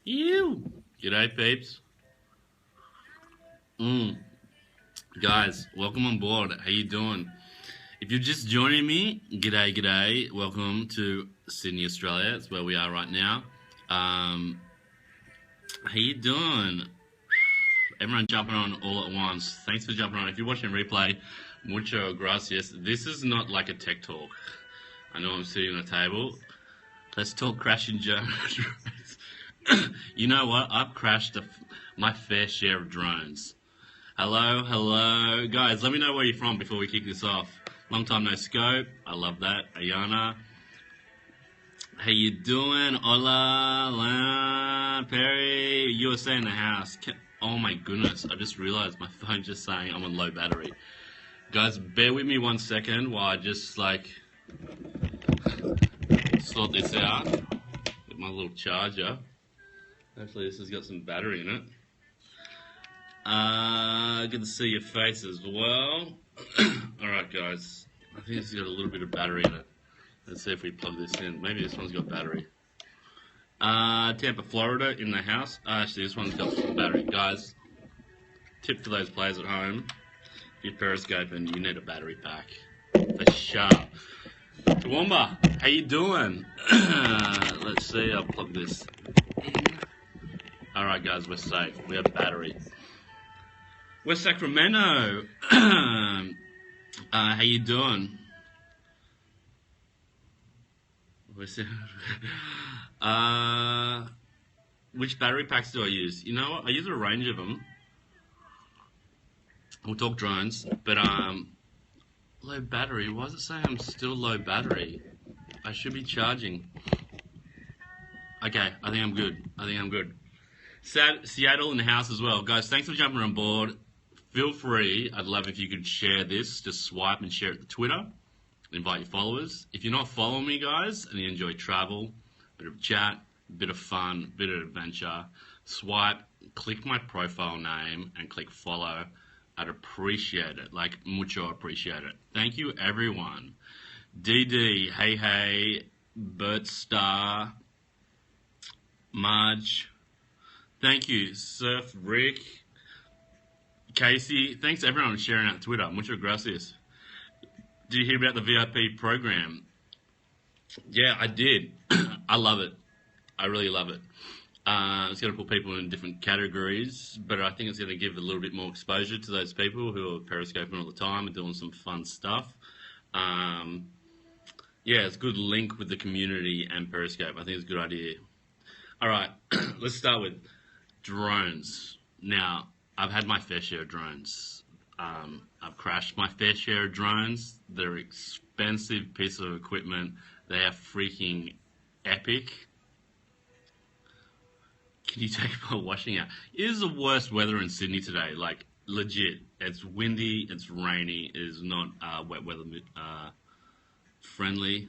Ew. G'day, peeps. Guys, welcome on board. How you doing? If you're just joining me, g'day. Welcome to Sydney, Australia. That's where we are right now. How you doing? Everyone jumping on all at once. Thanks for jumping on. If you're watching replay, mucho gracias. This is not like a tech talk. I know I'm sitting on a table. Let's talk crashing drones. You know what? I've crashed my fair share of drones. Hello. Guys, let me know where you're from before we kick this off. Long time no scope. I love that. Ayana. How you doing? Hola, Perry. USA in the house. Oh my goodness. I just realized my phone just saying I'm on low battery. Guys, bear with me 1 second while I just like sort this out with my little charger. Hopefully this has got some battery in it. Good to see your face as well. Alright guys, I think this has got a little bit of battery in it. Let's see if we plug this in. Maybe this one's got battery. Tampa, Florida in the house. Actually this one's got some battery. Guys, tip for those players at home. If you're periscoping, you need a battery pack. For sure. Toowoomba, how you doing? Let's see, I'll plug this in. Alright guys, we're safe. We have battery. West Sacramento. How you doing? Which battery packs do I use? You know what? I use a range of them. We'll talk drones, but low battery. Why does it say I'm still low battery? I should be charging. Okay, I think I'm good. Seattle in the house as well. Guys, thanks for jumping on board. Feel free, I'd love if you could share this. Just swipe and share it to Twitter. Invite your followers. If you're not following me, guys, and you enjoy travel, a bit of chat, a bit of fun, a bit of adventure, swipe, click my profile name, and click follow. I'd appreciate it. Like, mucho appreciate it. Thank you, everyone. DD, hey, Bert Star, Marge, thank you, Surf Rick, Casey. Thanks everyone for sharing out Twitter. Mucho gracias. Did you hear about the VIP program? Yeah, I did. I love it. I really love it. It's going to put people in different categories, but I think it's going to give a little bit more exposure to those people who are periscoping all the time and doing some fun stuff. Yeah, it's a good link with the community and Periscope. I think it's a good idea. All right, let's start with drones. Now, I've had my fair share of drones. I've crashed my fair share of drones. They're expensive piece of equipment. They are freaking epic. Can you take my washing out? It is the worst weather in Sydney today. Like, legit. It's windy, it's rainy, it is not wet weather friendly.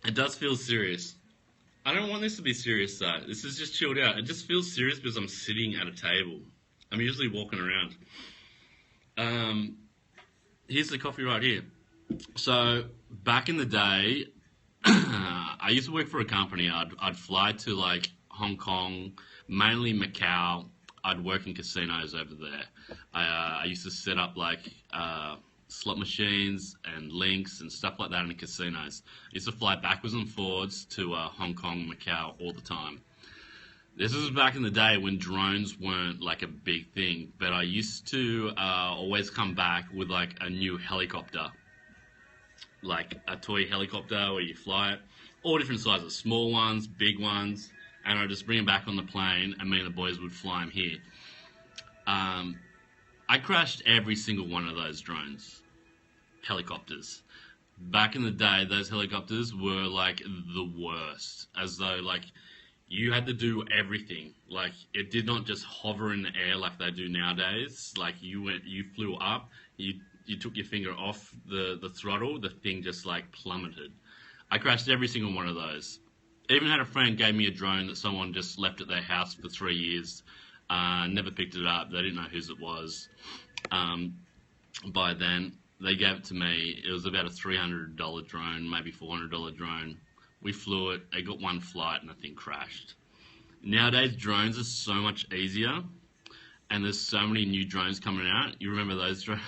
It does feel serious. I don't want this to be serious though. This is just chilled out. It just feels serious because I'm sitting at a table. I'm usually walking around. Here's the coffee right here. So back in the day, I used to work for a company. I'd fly to like Hong Kong, mainly Macau. I'd work in casinos over there. I used to set up like slot machines and links and stuff like that in the casinos. I used to fly backwards and forwards to Hong Kong, Macau all the time. This was back in the day when drones weren't like a big thing, but I used to always come back with like a new helicopter, like a toy helicopter where you fly it, all different sizes, small ones, big ones, and I'd just bring them back on the plane and me and the boys would fly them here. I crashed every single one of those helicopters. Back in the day, those helicopters were like the worst, as though like you had to do everything. Like it did not just hover in the air like they do nowadays. Like you flew up, you took your finger off the throttle, the thing just like plummeted. I crashed every single one of those. Even had a friend gave me a drone that someone just left at their house for 3 years. Never picked it up. They didn't know whose it was. By then, they gave it to me. It was about a $300 drone, maybe $400 drone. We flew it. It got one flight and the thing crashed. Nowadays, drones are so much easier, and there's so many new drones coming out. You remember those drones?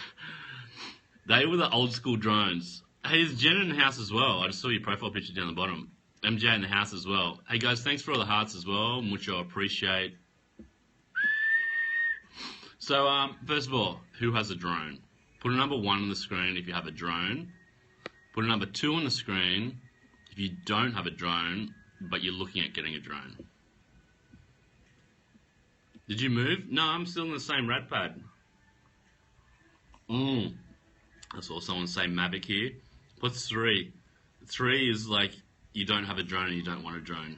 They were the old school drones. Hey, there's Jen in the house as well. I just saw your profile picture down the bottom. MJ in the house as well. Hey guys, thanks for all the hearts as well, which I appreciate. So, first of all, who has a drone? Put a number 1 on the screen if you have a drone. Put a number 2 on the screen if you don't have a drone, but you're looking at getting a drone. Did you move? No, I'm still in the same rad pad. I saw someone say Mavic here. What's 3? 3 is like you don't have a drone and you don't want a drone.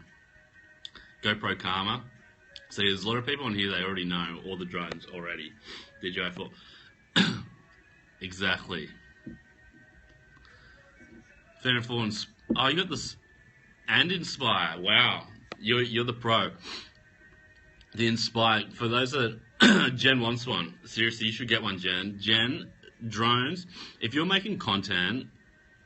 GoPro Karma. So there's a lot of people on here, they already know all the drones already. DJI 4. Exactly. Phantom 4 and... Oh, you got this... And Inspire. Wow. You're the pro. The Inspire. For those that... Jen wants one. Seriously, you should get one, Jen. Jen, drones. If you're making content,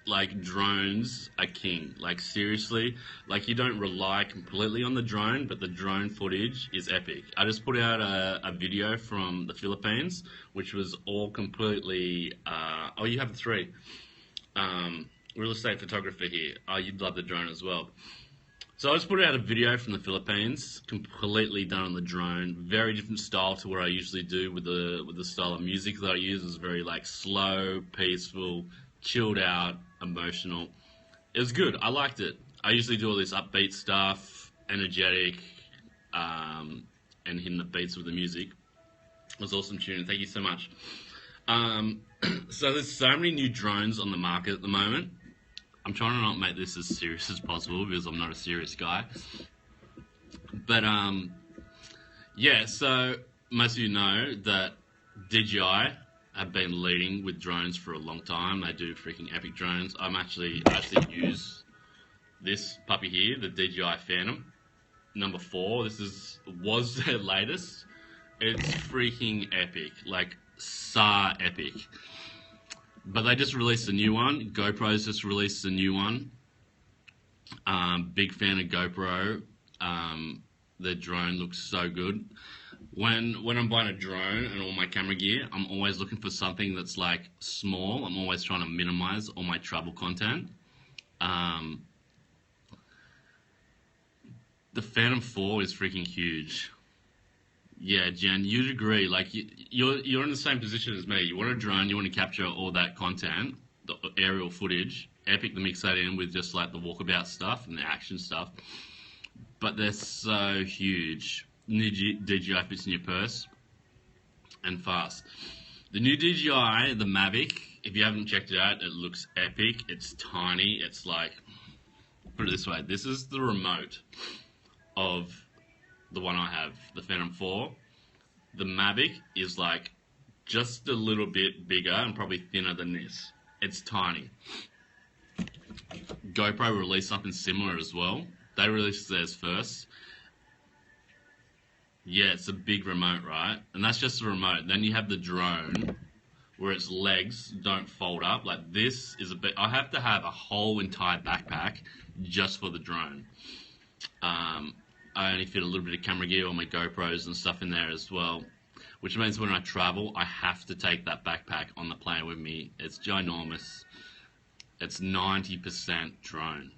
like, drones are king. Like, seriously. Like, you don't rely completely on the drone, but the drone footage is epic. I just put out a video from the Philippines, which was all completely... oh, you have 3. Real estate photographer here. Oh, you'd love the drone as well. So I just put out a video from the Philippines, completely done on the drone. Very different style to what I usually do with the style of music that I use. It's very like slow, peaceful, chilled out, emotional. It was good. I liked it. I usually do all this upbeat stuff, energetic, and hitting the beats with the music. It was awesome tuning. Thank you so much. So there's so many new drones on the market at the moment. I'm trying to not make this as serious as possible because I'm not a serious guy. But, yeah, so most of you know that DJI have been leading with drones for a long time. They do freaking epic drones. I actually use this puppy here, the DJI Phantom, number 4. Was their latest. It's freaking epic, like, epic. But they just released a new one. GoPro's just released a new one. Big fan of GoPro. The drone looks so good. When I'm buying a drone and all my camera gear, I'm always looking for something that's like small. I'm always trying to minimize all my travel content. The Phantom 4 is freaking huge. Yeah, Jen, you'd agree. Like, you're in the same position as me. You want a drone, you want to capture all that content, the aerial footage, epic to mix that in with just like the walkabout stuff and the action stuff. But they're so huge. New DJI fits in your purse and fast. The new DJI, the Mavic, if you haven't checked it out, it looks epic. It's tiny. It's like, put it this way, this is the remote of the one I have, the Phantom 4. The Mavic is like just a little bit bigger and probably thinner than this. It's tiny. GoPro released something similar as well. They released theirs first. Yeah, it's a big remote, right? And that's just the remote. Then you have the drone where its legs don't fold up. Like this is a bit... I have to have a whole entire backpack just for the drone. I only fit a little bit of camera gear, all my GoPros and stuff in there as well, which means when I travel, I have to take that backpack on the plane with me. It's ginormous. It's 90% drone.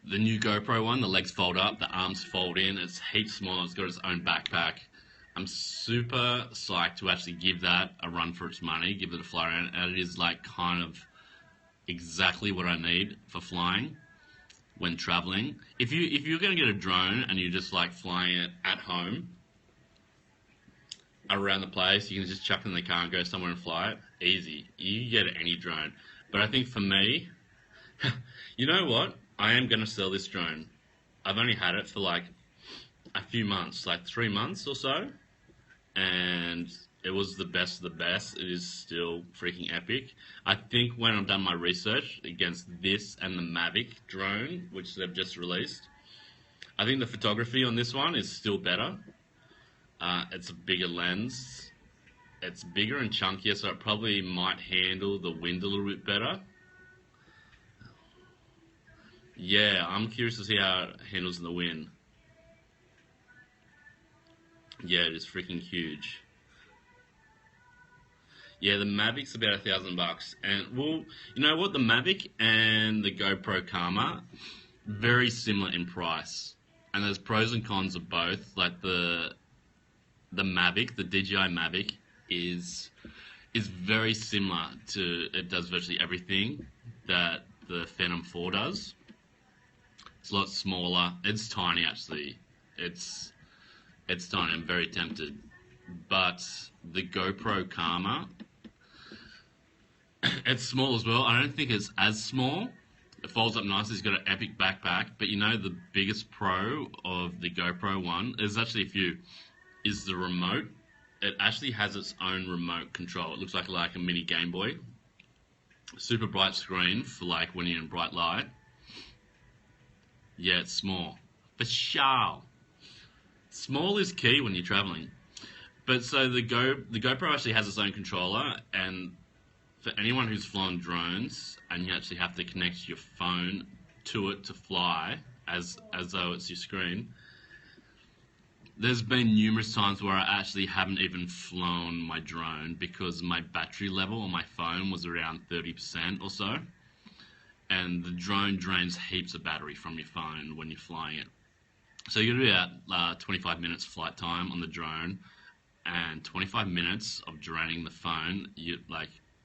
The new GoPro one, the legs fold up, the arms fold in, it's heaps smaller, it's got its own backpack. I'm super psyched to actually give that a run for its money, give it a fly around, and it is like kind of exactly what I need for flying when traveling. If you're going to get a drone and you're just like flying it at home around the place, you can just chuck it in the car and go somewhere and fly it. Easy. You get any drone. But I think for me, you know what? I am going to sell this drone. I've only had it for like a few months, like 3 months or so. And it was the best of the best. It is still freaking epic. I think when I've done my research against this and the Mavic drone, which they've just released, I think the photography on this one is still better. It's a bigger lens. It's bigger and chunkier, so it probably might handle the wind a little bit better. Yeah, I'm curious to see how it handles in the wind. Yeah, it is freaking huge. Yeah, the Mavic's about $1,000, and well, you know what? The Mavic and the GoPro Karma very similar in price, and there's pros and cons of both. Like the Mavic, the DJI Mavic, is is very similar to it does virtually everything that the Phantom 4 does. It's a lot smaller. It's tiny actually. It's it's tiny. I'm very tempted, but the GoPro Karma, it's small as well. I don't think it's as small. It folds up nicely. It's got an epic backpack. But you know the biggest pro of the GoPro one, there's actually a few, is the remote. It actually has its own remote control. It looks like a mini Game Boy. Super bright screen for like when you're in bright light. Yeah, it's small. But sure. Small is key when you're traveling. But so the GoPro actually has its own controller, and for anyone who's flown drones and you actually have to connect your phone to it to fly as though it's your screen, there's been numerous times where I actually haven't even flown my drone because my battery level on my phone was around 30% or so, and the drone drains heaps of battery from your phone when you're flying it. So you're gonna be about 25 minutes flight time on the drone, and 25 minutes of draining the phone.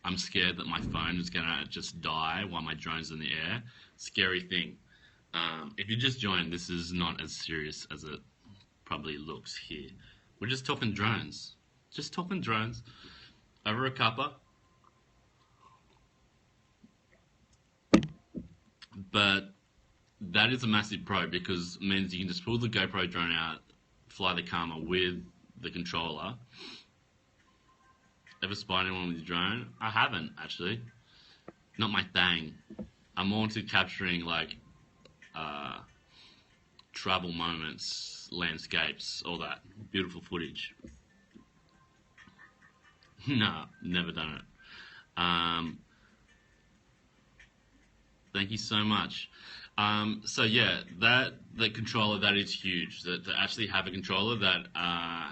I'm scared that my phone is gonna just die while my drone's in the air. Scary thing. If you just joined, this is not as serious as it probably looks here. We're just talking drones. Just talking drones. Over a cuppa. But that is a massive pro because it means you can just pull the GoPro drone out, fly the Karma with the controller. Ever spied anyone with your drone? I haven't, actually. Not my thing. I'm more into capturing, like, travel moments, landscapes, all that. Beautiful footage. No, never done it. Thank you so much. So yeah, the controller, that is huge. That to actually have a controller that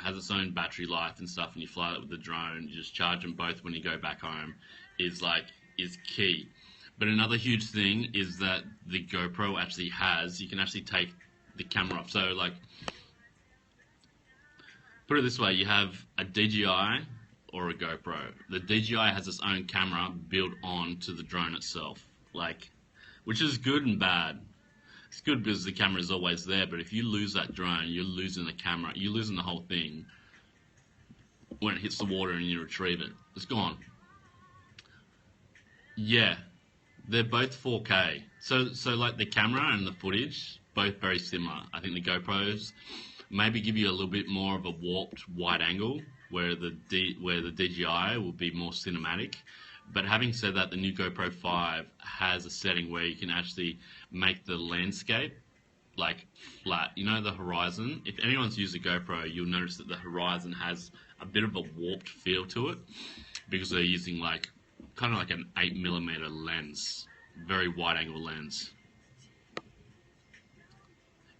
has its own battery life and stuff, and you fly it with the drone, you just charge them both when you go back home, is key. But another huge thing is that the GoPro actually has, you can actually take the camera off. So like, put it this way, you have a DJI or a GoPro. The DJI has its own camera built onto the drone itself, like, which is good and bad. It's good because the camera is always there, but if you lose that drone, you're losing the camera, you're losing the whole thing when it hits the water and you retrieve it. It's gone. Yeah, they're both 4K. So like the camera and the footage, both very similar. I think the GoPros maybe give you a little bit more of a warped wide angle, where the DJI will be more cinematic. But having said that, the new GoPro 5 has a setting where you can actually make the landscape like flat. You know, the horizon. If anyone's used a GoPro, you'll notice that the horizon has a bit of a warped feel to it because they're using like kind of like an 8mm lens, very wide angle lens.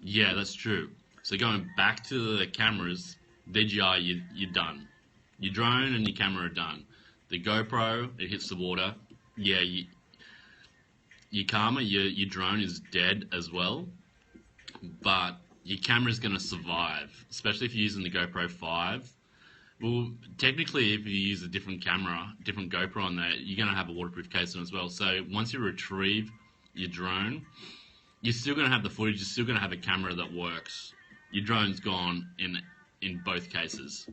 Yeah, that's true. So going back to the cameras, DJI, you're done. Your drone and your camera are done. The GoPro, it hits the water. Yeah, your Karma, your drone is dead as well. But your camera's going to survive, especially if you're using the GoPro 5. Well, technically, if you use a different camera, different GoPro on there, you're going to have a waterproof case on as well. So once you retrieve your drone, you're still going to have the footage. You're still going to have a camera that works. Your drone's gone in both cases.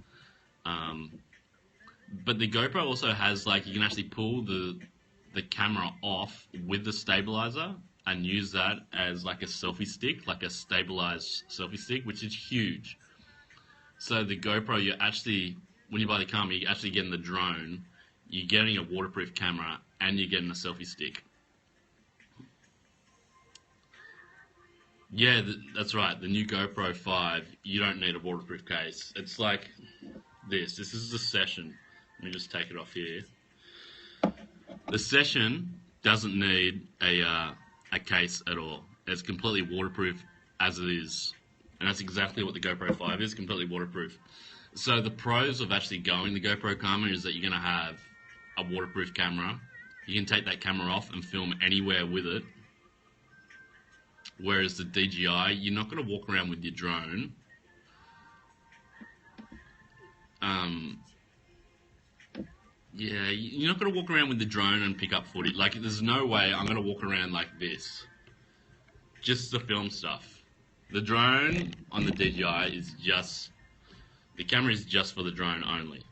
But the GoPro also has, like, you can actually pull the camera off with the stabilizer and use that as like a selfie stick, like a stabilized selfie stick, which is huge. So the GoPro, you're actually, when you buy the camera, you're actually getting the drone, you're getting a waterproof camera, and you're getting a selfie stick. Yeah, that's right. The new GoPro 5, you don't need a waterproof case. It's like this. This is the Session. Let me just take it off here. The Session doesn't need a case at all. It's completely waterproof as it is. And that's exactly what the GoPro 5 is, completely waterproof. So the pros of actually going the GoPro camera is that you're going to have a waterproof camera. You can take that camera off and film anywhere with it. Whereas the DJI, you're not going to walk around with your drone. Yeah, you're not going to walk around with the drone and pick up footage. Like, there's no way I'm going to walk around like this. Just to film stuff. The drone on the DJI is just... The camera is just for the drone only.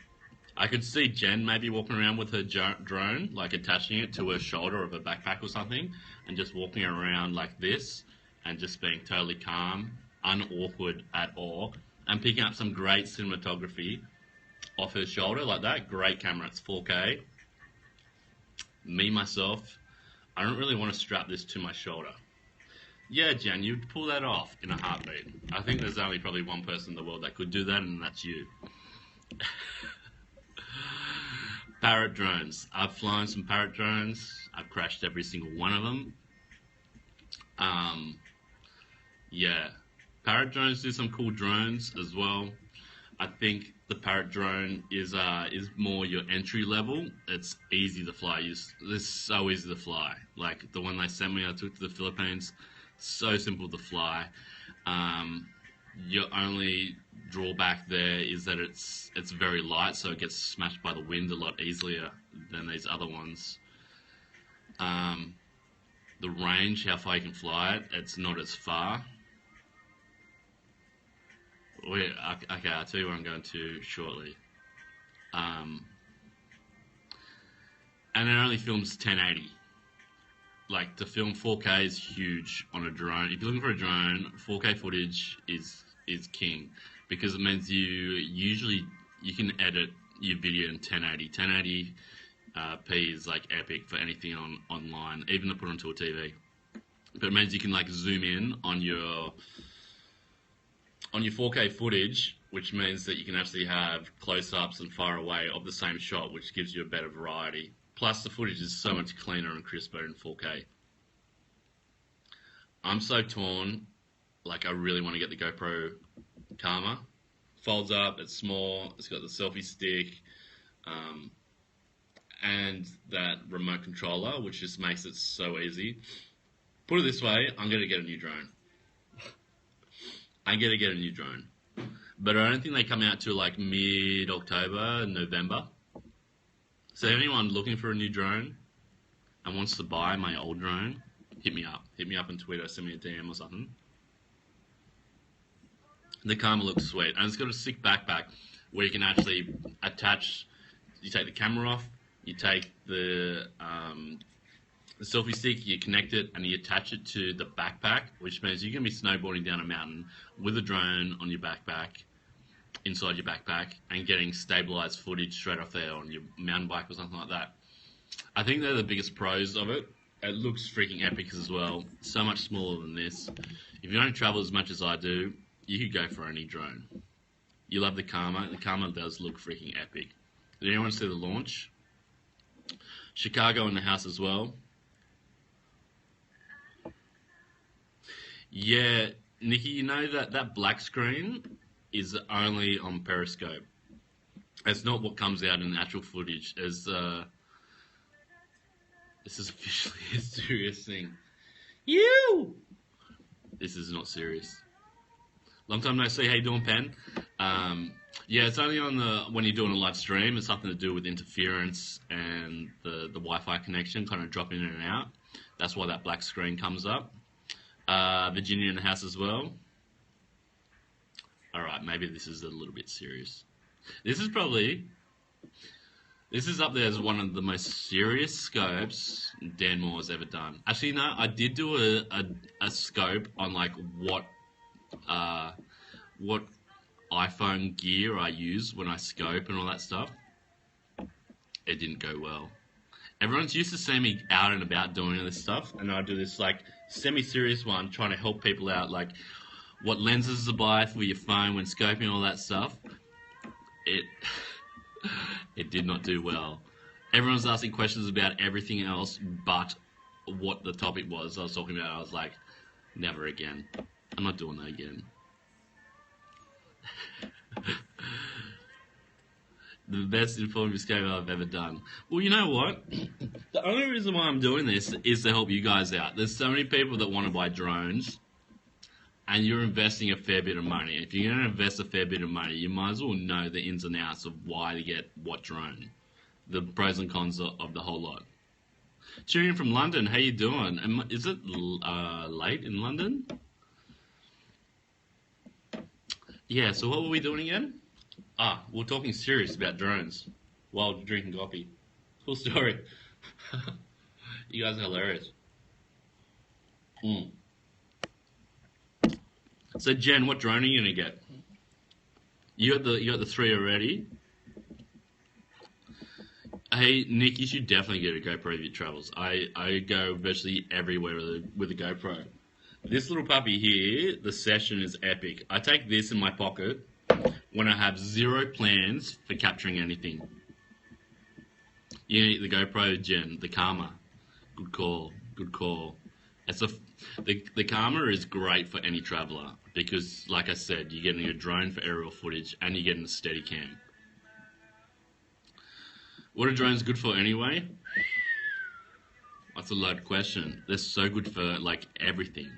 I could see Jen maybe walking around with her drone, like attaching it to her shoulder of a backpack or something, and just walking around like this, and just being totally calm, unawkward at all, and picking up some great cinematography off her shoulder like that. Great camera, it's 4K. Me, myself, I don't really want to strap this to my shoulder. Yeah, Jen, you'd pull that off in a heartbeat. I think there's only probably one person in the world that could do that, and that's you. Parrot drones. I've flown some Parrot drones. I've crashed every single one of them. Yeah. Parrot drones do some cool drones as well. I think the Parrot drone is more your entry level. It's easy to fly. It's so easy to fly. Like the one they sent me, I took to the Philippines. So simple to fly. Your only drawback there is that it's very light, so it gets smashed by the wind a lot easier than these other ones. The range, how far you can fly it, it's not as far. Okay, I'll tell you where I'm going to shortly. And it only films 1080. Like, to film 4K is huge on a drone. If you're looking for a drone, 4K footage is king, because it means you can edit your video in 1080. 1080p is like epic for anything online, even to put onto a TV. But it means you can like zoom in on your 4K footage, which means that you can actually have close-ups and far away of the same shot, which gives you a better variety. Plus, the footage is so much cleaner and crisper in 4K. I'm so torn. Like, I really want to get the GoPro Karma. Folds up, it's small, it's got the selfie stick, and that remote controller, which just makes it so easy. Put it this way, I'm going to get a new drone. I'm going to get a new drone. But I don't think they come out till like mid-October, November. So anyone looking for a new drone and wants to buy my old drone, hit me up. Hit me up on Twitter, send me a DM or something. The Karma looks sweet. And it's got a sick backpack where you can actually attach, you take the camera off, you take the selfie stick, you connect it, and you attach it to the backpack, which means you can be snowboarding down a mountain with a drone on your backpack, inside your backpack, and getting stabilized footage straight off there on your mountain bike or something like that. I think they're the biggest pros of it. It looks freaking epic as well. So much smaller than this. If you don't travel as much as I do, you could go for any drone. You love the Karma. The Karma does look freaking epic. Did anyone see the launch? Chicago in the house as well. Yeah, Nikki, you know that black screen is only on periscope. It's not what comes out in the actual footage. This is officially a serious thing. This is not serious. Long time no see. How you doing, Pen? Yeah, it's only on when you're doing a live stream. It's something to do with interference and the Wi-Fi connection kind of dropping in and out. That's why that black screen comes up. Virginia in the house as well. Alright, maybe this is a little bit serious. This is up there as one of the most serious scopes Dan Moore has ever done. Actually, no, I did do a scope on like what iPhone gear I use when I scope and all that stuff. It didn't go well. Everyone's used to seeing me out and about doing this stuff, and I do this like semi-serious one trying to help people out, like what lenses to buy for your phone when scoping and all that stuff. It did not do well. Everyone's asking questions about everything else but what the topic was I was talking about. I was like, Never again. I'm not doing that again. The best informed escape I've ever done. Well, you know what? The only reason why I'm doing this is to help you guys out. There's so many people that want to buy drones, and you're investing a fair bit of money. If you're going to invest a fair bit of money, you might as well know the ins and outs of why to get what drone, the pros and cons of the whole lot. Tuning in from London, how you doing? Is it late in London? Yeah, so what were we doing again? We're talking serious about drones while drinking coffee. Cool story. You guys are hilarious. So Jen, what drone are you gonna get? You got the 3 already. Hey Nick, you should definitely get a GoPro if you travels. I go virtually everywhere with a GoPro. This little puppy here, the Session, is epic. I take this in my pocket when I have zero plans for capturing anything. You need the GoPro, Jen, the Karma. Good call, good call. The Karma is great for any traveller because, like I said, you're getting a drone for aerial footage and you're getting a Steadicam. What are drones good for anyway? That's a loaded question. They're so good for, like, everything.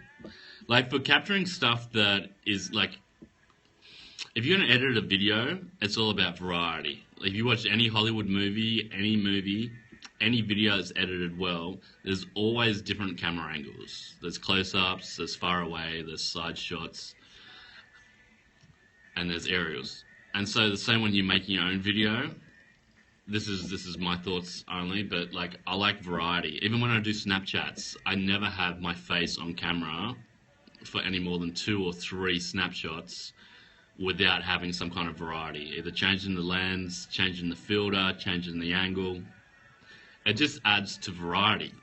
Like, for capturing stuff that is, like, if you're going to edit a video, it's all about variety. If you watch any Hollywood movie, any video that's edited well, there's always different camera angles. There's close-ups, there's far away, there's side shots, and there's aerials. And so the same when you're making your own video, this is my thoughts only, but like I like variety. Even when I do Snapchats, I never have my face on camera for any more than 2 or 3 snapshots without having some kind of variety. Either changing the lens, changing the filter, changing the angle. It just adds to variety.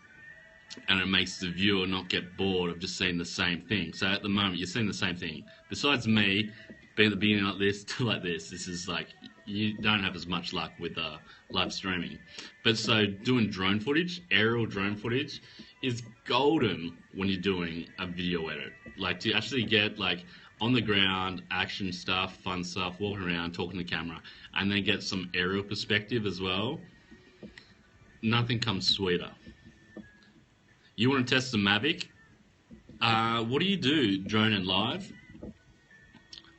And it makes the viewer not get bored of just seeing the same thing. So at the moment, you're seeing the same thing. Besides me, being at the beginning like this to like this is like, you don't have as much luck with live streaming. But so doing drone footage, aerial drone footage, is golden when you're doing a video edit. Like to actually get like on the ground, action stuff, fun stuff, walking around, talking to the camera, and then get some aerial perspective as well. Nothing comes sweeter. You want to test the Mavic? What do you do, drone and live?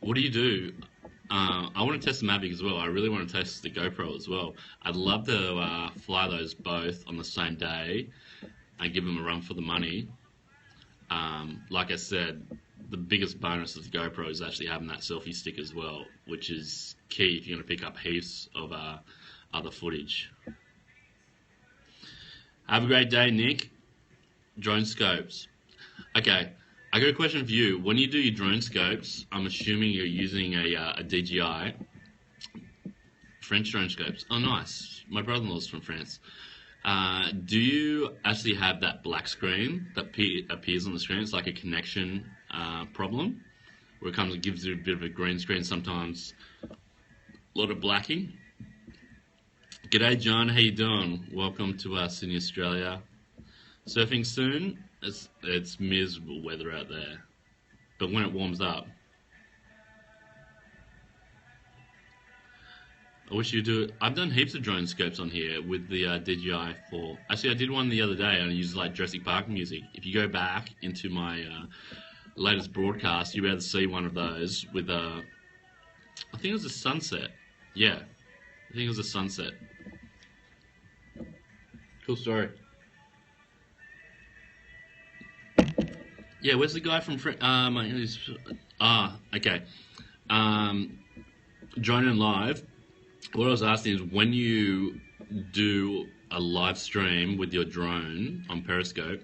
What do you do? I want to test the Mavic as well. I really want to test the GoPro as well. I'd love to fly those both on the same day and give them a run for the money. Like I said, the biggest bonus of the GoPro is actually having that selfie stick as well, which is key if you're going to pick up heaps of other footage. Have a great day, Nick. Drone scopes. Okay, I got a question for you. When you do your drone scopes, I'm assuming you're using a DJI. French drone scopes. Oh, nice. My brother-in-law's from France. Do you actually have that black screen that appears on the screen? It's like a connection problem, where it comes and gives you a bit of a green screen, sometimes a lot of blacking. G'day, John. How you doing? Welcome to Sydney, Australia. Surfing soon? It's miserable weather out there, but when it warms up, I wish you do. I've done heaps of drone scopes on here with the DJI 4. Actually, I did one the other day and I used like Jurassic Park music. If you go back into my latest broadcast, you'll be able to see one of those with I think it was a sunset. Yeah, I think it was a sunset. Cool story. Yeah, where's the guy from okay. Drone and live. What I was asking is, when you do a live stream with your drone on Periscope,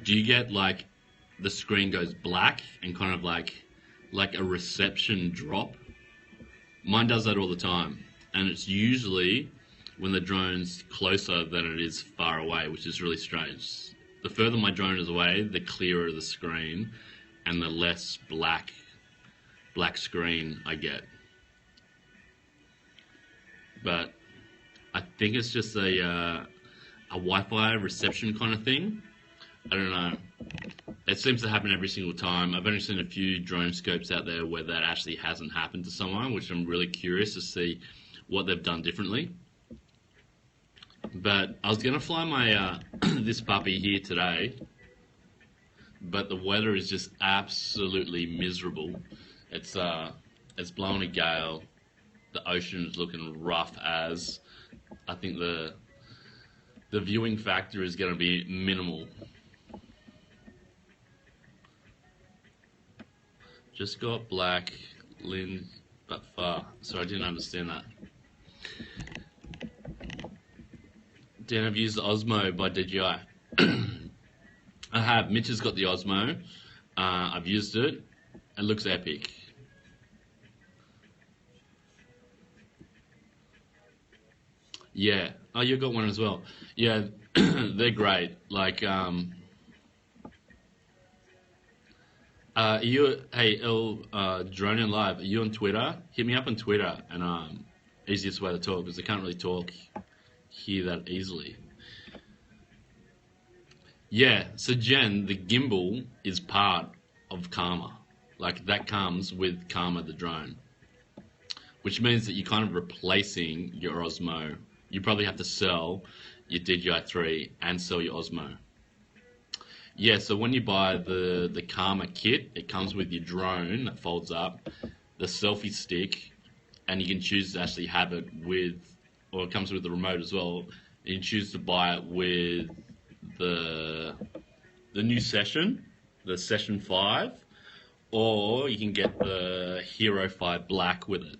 do you get like the screen goes black and kind of like a reception drop? Mine does that all the time, and it's usually when the drone's closer than it is far away, which is really strange. The further my drone is away, the clearer the screen and the less black screen I get. But I think it's just a Wi-Fi reception kind of thing. I don't know. It seems to happen every single time. I've only seen a few drone scopes out there where that actually hasn't happened to someone, which I'm really curious to see what they've done differently. But I was going to fly my this puppy here today, but the weather is just absolutely miserable. It's blowing a gale. The ocean is looking rough as. I think the viewing factor is going to be minimal. Just got black, Lynn, but far. So I didn't understand that. Dan, I've used the Osmo by DJI. I have. Mitch has got the Osmo. I've used it. It looks epic. Yeah. Oh, you got one as well. Yeah, they're great. Like, Drone and Live, are you on Twitter? Hit me up on Twitter, and easiest way to talk, because I can't really talk here that easily. Yeah, so Jen, the gimbal is part of Karma. Like, that comes with Karma the drone, which means that you're kind of replacing your Osmo. You probably have to sell your DJI 3 and sell your Osmo. Yeah, so when you buy the Karma kit, it comes with your drone that folds up, the selfie stick, and you can choose to actually have it with, or it comes with the remote as well. You can choose to buy it with the new Session, the Session 5, or you can get the Hero 5 Black with it.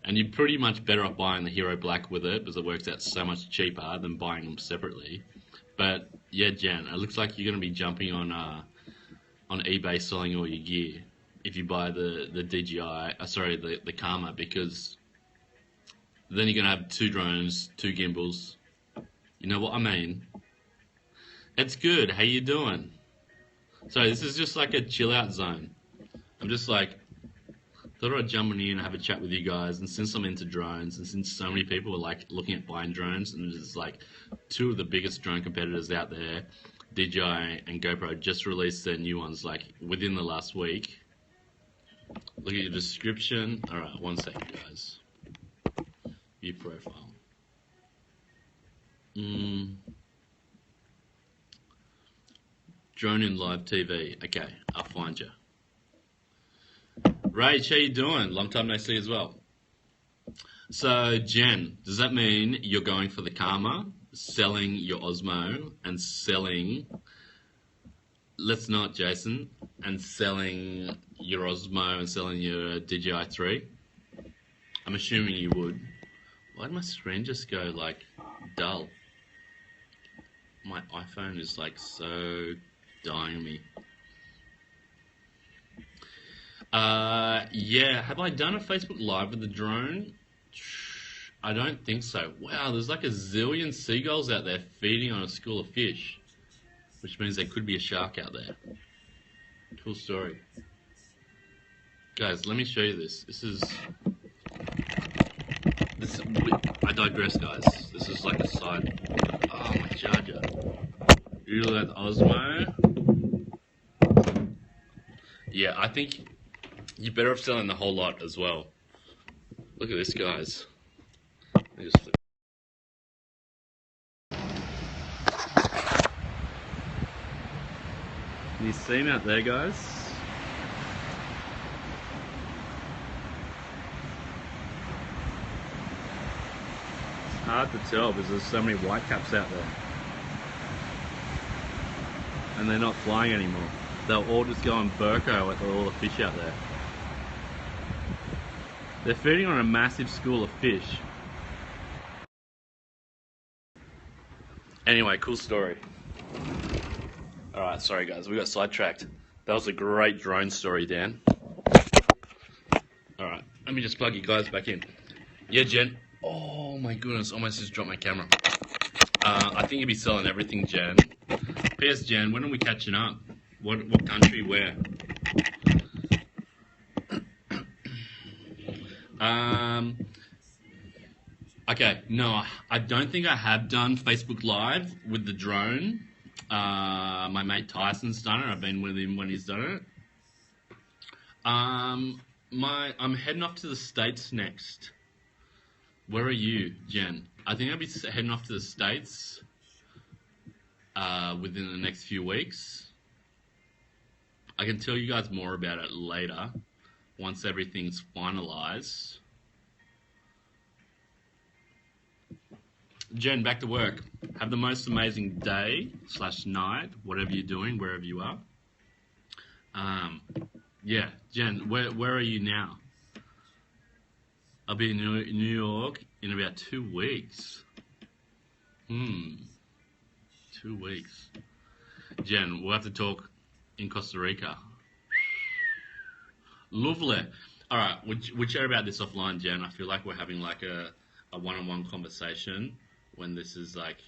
And you're pretty much better off buying the Hero Black with it because it works out so much cheaper than buying them separately. But yeah, Jen, it looks like you're going to be jumping on eBay selling all your gear if you buy the the Karma, because then you're going to have 2 drones, 2 gimbals. You know what I mean? It's good. How you doing? So this is just like a chill out zone. I'm just like, thought I'd jump in here and have a chat with you guys. And since I'm into drones, and since so many people are like looking at buying drones, and there's like 2 of the biggest drone competitors out there, DJI and GoPro, just released their new ones like within the last week. Look at your description. All right, 1 second, guys. View profile. Drone in live TV. Okay, I'll find you. Rach, how you doing? Long time no see as well. So, Jen, does that mean you're going for the Karma, selling your Osmo, and selling... Let's not, Jason. And selling your Osmo and selling your DJI 3? I'm assuming you would. Why did my screen just go, like, dull? My iPhone is, like, so dying me. Yeah, have I done a Facebook Live with the drone? I don't think so. Wow, there's like a zillion seagulls out there feeding on a school of fish, which means there could be a shark out there. Cool story. Guys, let me show you this. I digress, guys. This is like a side. Oh, my charger. You look at the Osmo. Yeah, I think you're better off selling the whole lot as well. Look at this, guys. Let me just flip. Can you see him out there, guys? It's hard to tell because there's so many whitecaps out there. And they're not flying anymore. They'll all just go and burko at all the fish out there. They're feeding on a massive school of fish. Anyway, cool story. Alright, sorry guys, we got sidetracked. That was a great drone story, Dan. Alright, let me just plug you guys back in. Yeah, Jen. Oh my goodness, almost just dropped my camera. I think you'll be selling everything, Jen. P.S. Jen, when are we catching up? What country, where? Okay, no, I don't think I have done Facebook Live with the drone. My mate Tyson's done it. I've been with him when he's done it. I'm heading off to the States next. Where are you, Jen? I think I'll be heading off to the States within the next few weeks. I can tell you guys more about it later, once everything's finalized. Jen, back to work. Have the most amazing day / night, whatever you're doing, wherever you are. Yeah, Jen, where are you now? I'll be in New York in about 2 weeks. 2 weeks. Jen, we'll have to talk in Costa Rica. Lovely. All right, we'll chat about this offline, Jen. I feel like we're having like a one-on-one conversation when this is like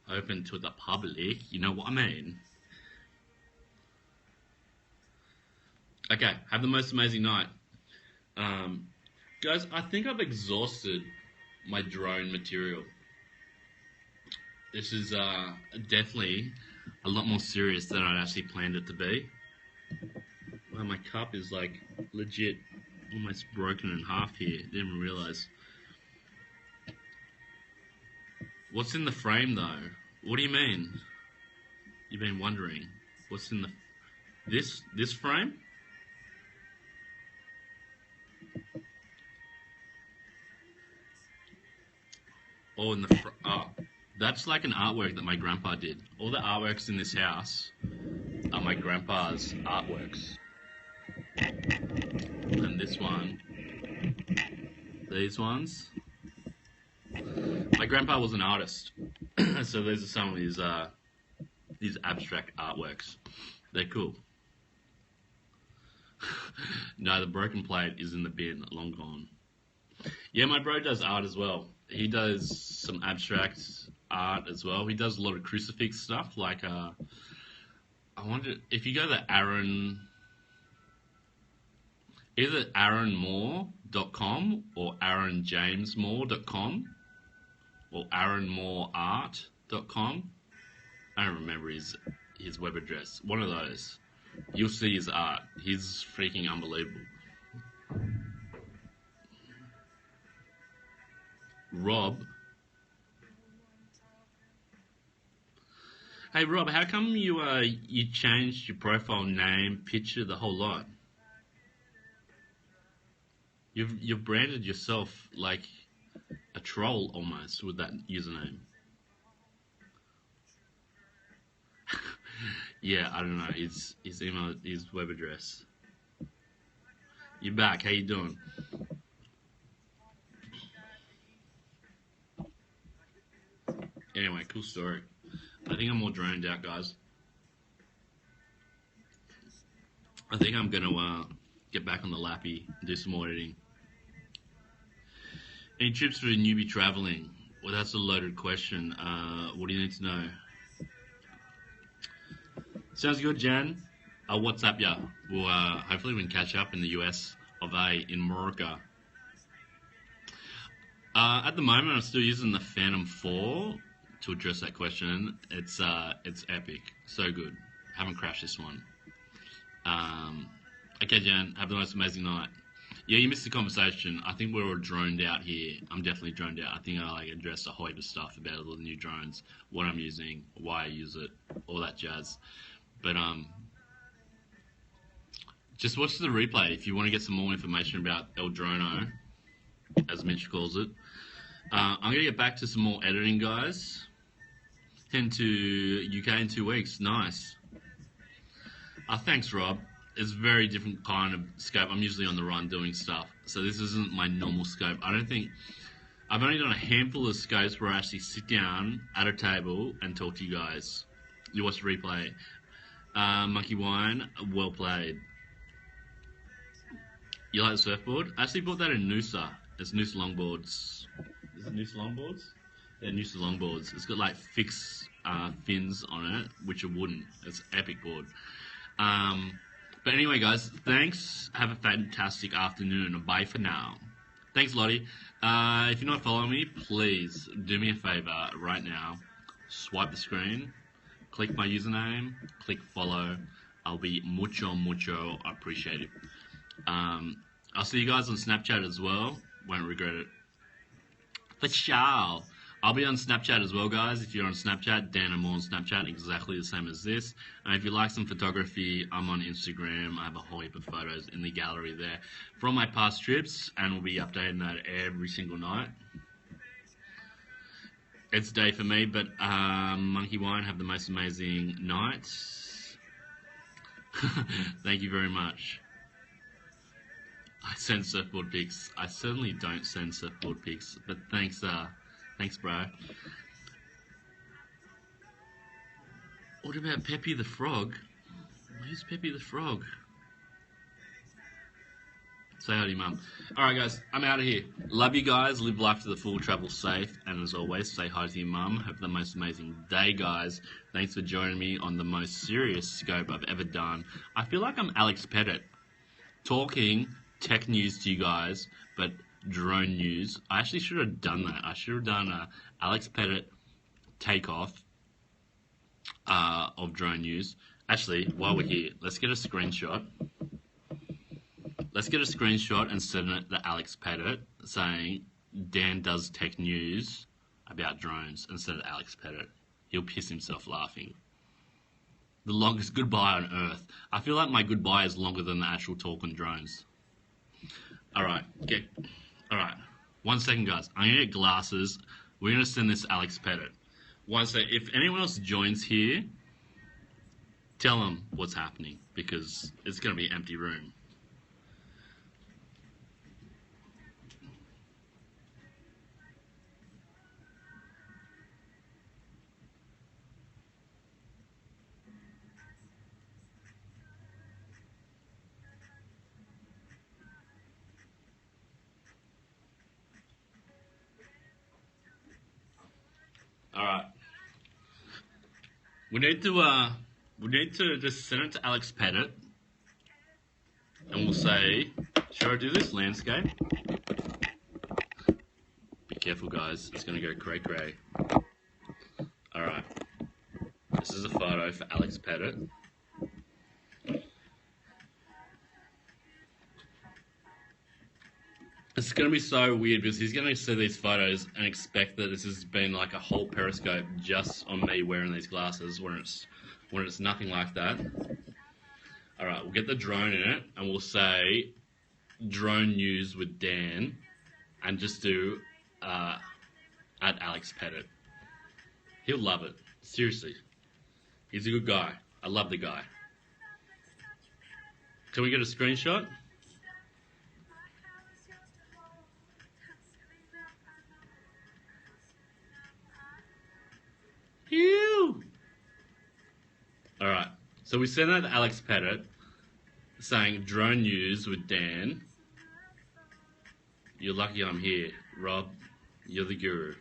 open to the public. You know what I mean? Okay, have the most amazing night. Guys, I think I've exhausted my drone material. This is definitely a lot more serious than I'd actually planned it to be. Wow, my cup is like legit almost broken in half here. Didn't even realize. What's in the frame though? What do you mean? You've been wondering. What's in this frame? Oh, in the that's like an artwork that my grandpa did. All the artworks in this house are my grandpa's artworks. And this one, these ones. My grandpa was an artist, so these are some of these abstract artworks. They're cool. No, the broken plate is in the bin, long gone. Yeah, my bro does art as well. He does some abstract art as well. He does a lot of crucifix stuff. Like, I wonder if you go to either DANandMOORE.com or AaronJamesMoore.com or AaronMooreArt.com. I don't remember his web address. One of those. You'll see his art. He's freaking unbelievable. Rob. Hey Rob, how come you changed your profile name, picture, the whole lot? You've branded yourself like a troll almost with that username. Yeah, I don't know. His email, his web address. You're back. How you doing? Anyway, cool story. I think I'm all drowned out, guys. I think I'm gonna get back on the lappy and do some more editing. Any tips for a newbie traveling? Well, that's a loaded question. What do you need to know? Sounds good, Jan. I'll WhatsApp ya. We'll hopefully we can catch up in the US of A in Morocco. At the moment, I'm still using the Phantom 4 to address that question. It's epic, so good. Haven't crashed this one. Okay, Jan, have the most amazing night. Yeah, you missed the conversation. I think we're all droned out here. I'm definitely droned out. I think I addressed a whole heap of stuff about all the new drones, what I'm using, why I use it, all that jazz. But just watch the replay if you want to get some more information about El Drono, as Mitch calls it. I'm going to get back to some more editing, guys. Heading to UK in 2 weeks. Nice. Thanks, Rob. It's a very different kind of scope. I'm usually on the run doing stuff, so this isn't my normal scope. I've only done a handful of scopes where I actually sit down at a table and talk to you guys. You watch the replay. Monkey Wine, well played. You like the surfboard? I actually bought that in Noosa. It's Noosa Longboards. Is it Noosa Longboards? Yeah, Noosa Longboards. It's got like fixed fins on it, which are wooden. It's an epic board. But anyway, guys, thanks. Have a fantastic afternoon. Bye for now. Thanks, Lottie. If you're not following me, please do me a favor right now. Swipe the screen. click my username, click follow. I'll be mucho appreciated. I'll see you guys on Snapchat as well. Won't regret it. For sure. I'll be on Snapchat as well, guys. If you're on Snapchat, DANandMOORE on Snapchat, exactly the same as this. And if you like some photography, I'm on Instagram. I have a whole heap of photos in the gallery there from my past trips, and we'll be updating that every single night. It's day for me, but Monkey Wine have the most amazing nights. Thank you very much. I send surfboard pics. I certainly don't send surfboard pics, but thanks, bro. What about Peppy the Frog? Where's Peppy the Frog? Say hi to your mum. Alright guys, I'm out of here. Love you guys, live life to the full, travel safe, and as always, say hi to your mum. Have the most amazing day, guys. Thanks for joining me on the most serious scope I've ever done. I feel like I'm Alex Pettit, talking tech news to you guys, but drone news. I actually should have done that. I should have done a Alex Pettit takeoff of drone news. Actually, while we're here, let's get a screenshot. Let's get a screenshot and send it to Alex Pettit saying Dan does tech news about drones instead of Alex Pettit. He'll piss himself laughing. The longest goodbye on earth. I feel like my goodbye is longer than the actual talk on drones. Alright, alright. 1 second, guys. I'm gonna get glasses. We're gonna send this to Alex Pettit. 1 second. If anyone else joins here, tell them what's happening, because it's gonna be an empty room. Alright. We need to just send it to Alex Pettit, and we'll say, should I do this landscape? Be careful, guys. It's gonna go cray. Alright. This is a photo for Alex Pettit. It's going to be so weird because he's going to see these photos and expect that this has been like a whole periscope just on me wearing these glasses when it's nothing like that. Alright, we'll get the drone in it and we'll say drone news with Dan and just do at Alex Pettit. He'll love it. Seriously. He's a good guy. I love the guy. Can we get a screenshot? Ew. Alright, so we send that to Alex Pettit saying drone news with Dan. You're lucky I'm here, Rob. You're the guru.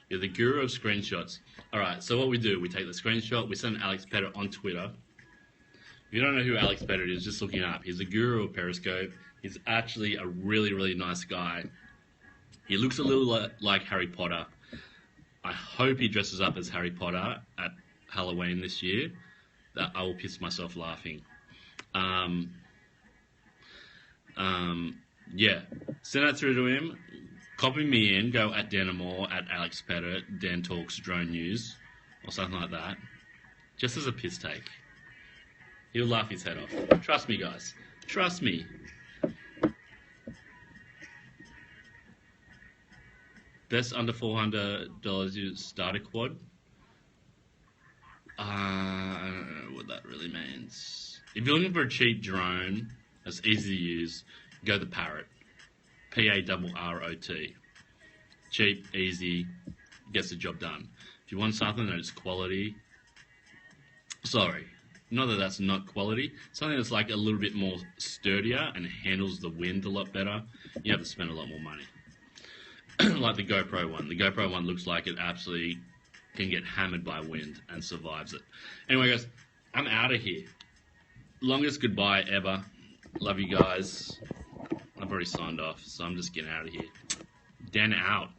You're the guru of screenshots. Alright, so what we do, we take the screenshot, we send Alex Pettit on Twitter. If you don't know who Alex Pettit is, just look him up. He's a guru of Periscope. He's actually a really nice guy. He looks a little like Harry Potter. I hope he dresses up as Harry Potter at Halloween this year. That I will piss myself laughing. Yeah, send that through to him. Copy me in. Go at DANandMOORE, at Alex Pettit, Dan Talks Drone News, or something like that. Just as a piss take. He'll laugh his head off. Trust me, guys. Trust me. Best under $400 you start a quad. I don't know what that really means. If you're looking for a cheap drone that's easy to use, go the Parrot. Parrot. Cheap, easy, gets the job done. If you want something that's quality, sorry, not that that's not quality, something that's like a little bit more sturdier and handles the wind a lot better, you have to spend a lot more money. Like the GoPro one. The GoPro one looks like it absolutely can get hammered by wind and survives it. Anyway, guys, I'm out of here. Longest goodbye ever. Love you guys. I've already signed off, so I'm just getting out of here. Dan out.